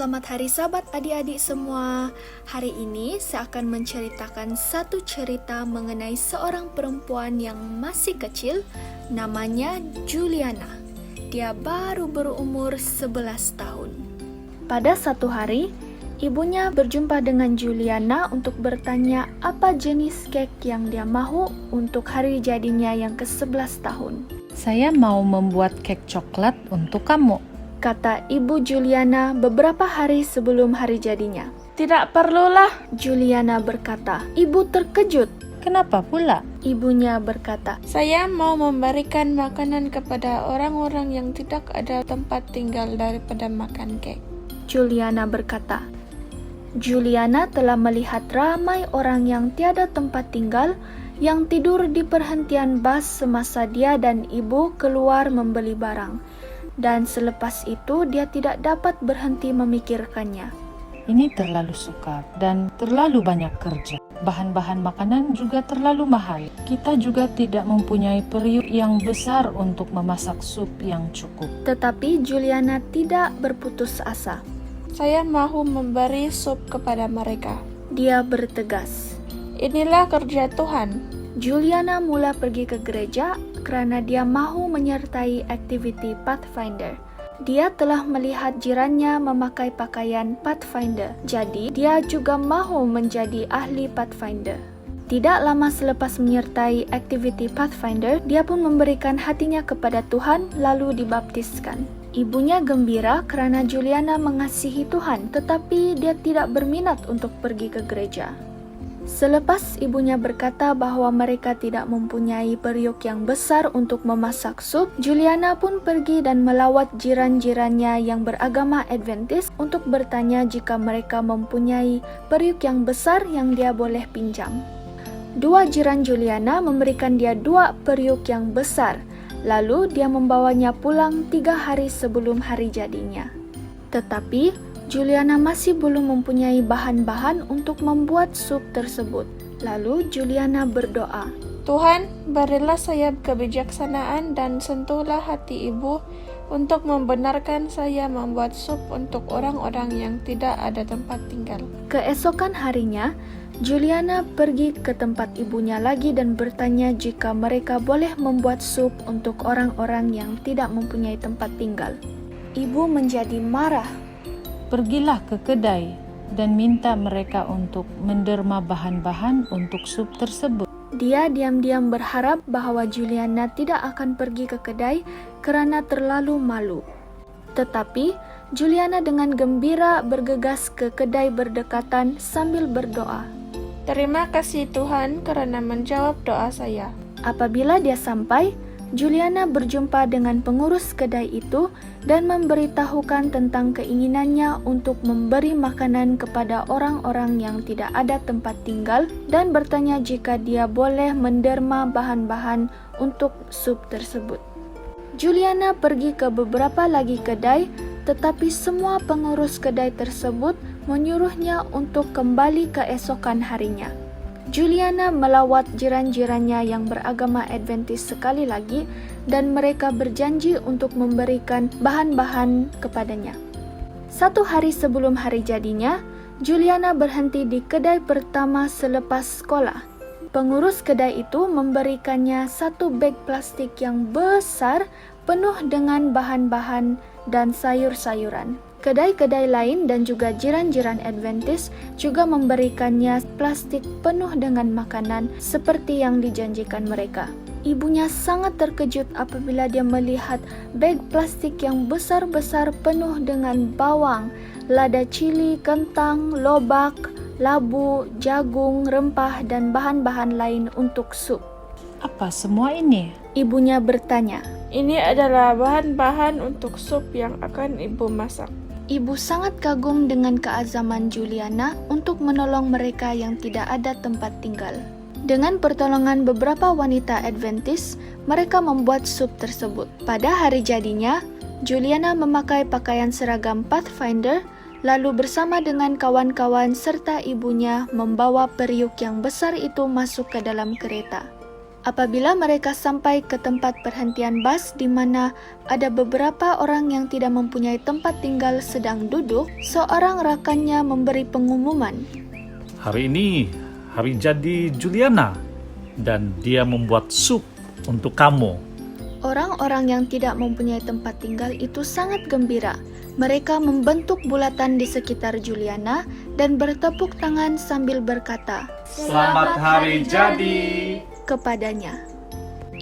Selamat hari Sabat adik-adik semua. Hari ini saya akan menceritakan satu cerita mengenai seorang perempuan yang masih kecil, namanya Juliana. Dia baru berumur 11 tahun. Pada satu hari, ibunya berjumpa dengan Juliana untuk bertanya apa jenis kek yang dia mahu untuk hari jadinya yang ke-11 tahun. Saya mau membuat kek coklat untuk kamu, kata ibu Juliana beberapa hari sebelum hari jadinya. Tidak perlulah, Juliana berkata. Ibu terkejut. Kenapa pula? Ibunya berkata, saya mau memberikan makanan kepada orang-orang yang tidak ada tempat tinggal daripada makan kek. Juliana berkata. Juliana telah melihat ramai orang yang tiada tempat tinggal yang tidur di perhentian bas semasa dia dan ibu keluar membeli barang. Dan selepas itu dia tidak dapat berhenti memikirkannya. Ini terlalu sukar dan terlalu banyak kerja. Bahan-bahan makanan juga terlalu mahal. Kita juga tidak mempunyai periuk yang besar untuk memasak sup yang cukup. Tetapi Juliana tidak berputus asa. Saya mahu memberi sup kepada mereka. Dia bertegas. Inilah kerja Tuhan. Juliana mula pergi ke gereja karena dia mahu menyertai aktiviti Pathfinder. Dia telah melihat jirannya memakai pakaian Pathfinder, jadi dia juga mahu menjadi ahli Pathfinder. Tidak lama selepas menyertai aktiviti Pathfinder, dia pun memberikan hatinya kepada Tuhan lalu dibaptiskan. Ibunya gembira kerana Juliana mengasihi Tuhan, tetapi dia tidak berminat untuk pergi ke gereja. Selepas ibunya berkata bahwa mereka tidak mempunyai periuk yang besar untuk memasak sup, Juliana pun pergi dan melawat jiran-jirannya yang beragama Adventist untuk bertanya jika mereka mempunyai periuk yang besar yang dia boleh pinjam. Dua jiran Juliana memberikan dia 2 periuk yang besar, lalu dia membawanya pulang 3 hari sebelum hari jadinya. Tetapi Juliana masih belum mempunyai bahan-bahan untuk membuat sup tersebut. Lalu Juliana berdoa, Tuhan, berilah saya kebijaksanaan dan sentuhlah hati ibu untuk membenarkan saya membuat sup untuk orang-orang yang tidak ada tempat tinggal. Keesokan harinya, Juliana pergi ke tempat ibunya lagi dan bertanya jika mereka boleh membuat sup untuk orang-orang yang tidak mempunyai tempat tinggal. Ibu menjadi marah. Pergilah ke kedai dan minta mereka untuk menderma bahan-bahan untuk sup tersebut. Dia diam-diam berharap bahwa Juliana tidak akan pergi ke kedai kerana terlalu malu. Tetapi Juliana dengan gembira bergegas ke kedai berdekatan sambil berdoa. Terima kasih Tuhan kerana menjawab doa saya. Apabila dia sampai, Juliana berjumpa dengan pengurus kedai itu dan memberitahukan tentang keinginannya untuk memberi makanan kepada orang-orang yang tidak ada tempat tinggal dan bertanya jika dia boleh menderma bahan-bahan untuk sup tersebut. Juliana pergi ke beberapa lagi kedai, tetapi semua pengurus kedai tersebut menyuruhnya untuk kembali keesokan harinya. Juliana melawat jiran-jirannya yang beragama Adventist sekali lagi dan mereka berjanji untuk memberikan bahan-bahan kepadanya. 1 hari sebelum hari jadinya, Juliana berhenti di kedai pertama selepas sekolah. Pengurus kedai itu memberikannya 1 beg plastik yang besar penuh dengan bahan-bahan dan sayur-sayuran. Kedai-kedai lain dan juga jiran-jiran Adventist juga memberikannya plastik penuh dengan makanan seperti yang dijanjikan mereka. Ibunya sangat terkejut apabila dia melihat beg plastik yang besar-besar penuh dengan bawang, lada cili, kentang, lobak, labu, jagung, rempah dan bahan-bahan lain untuk sup. Apa semua ini? Ibunya bertanya. Ini adalah bahan-bahan untuk sup yang akan ibu masak. Ibu sangat kagum dengan keazaman Juliana untuk menolong mereka yang tidak ada tempat tinggal. Dengan pertolongan beberapa wanita Adventist, mereka membuat sup tersebut. Pada hari jadinya, Juliana memakai pakaian seragam Pathfinder, lalu bersama dengan kawan-kawan serta ibunya membawa periuk yang besar itu masuk ke dalam kereta. Apabila mereka sampai ke tempat perhentian bas di mana ada beberapa orang yang tidak mempunyai tempat tinggal sedang duduk, seorang rakannya memberi pengumuman. Hari ini hari jadi Juliana dan dia membuat sup untuk kamu. Orang-orang yang tidak mempunyai tempat tinggal itu sangat gembira. Mereka membentuk bulatan di sekitar Juliana dan bertepuk tangan sambil berkata, Selamat hari jadi. kepadanya.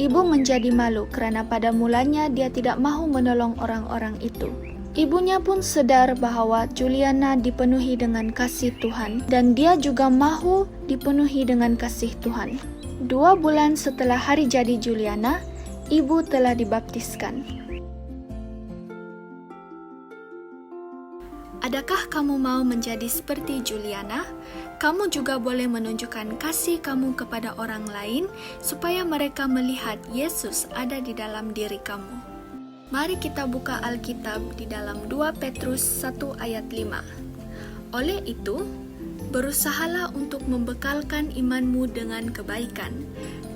Ibu menjadi malu karena pada mulanya dia tidak mahu menolong orang-orang itu. Ibunya pun sadar bahwa Juliana dipenuhi dengan kasih Tuhan dan dia juga mahu dipenuhi dengan kasih Tuhan. 2 bulan setelah hari jadi Juliana, ibu telah dibaptiskan. Adakah kamu mau menjadi seperti Juliana? Kamu juga boleh menunjukkan kasih kamu kepada orang lain supaya mereka melihat Yesus ada di dalam diri kamu. Mari kita buka Alkitab di dalam 2 Petrus 1 ayat 5. Oleh itu, berusahalah untuk membekalkan imanmu dengan kebaikan,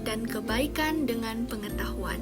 dan kebaikan dengan pengetahuan.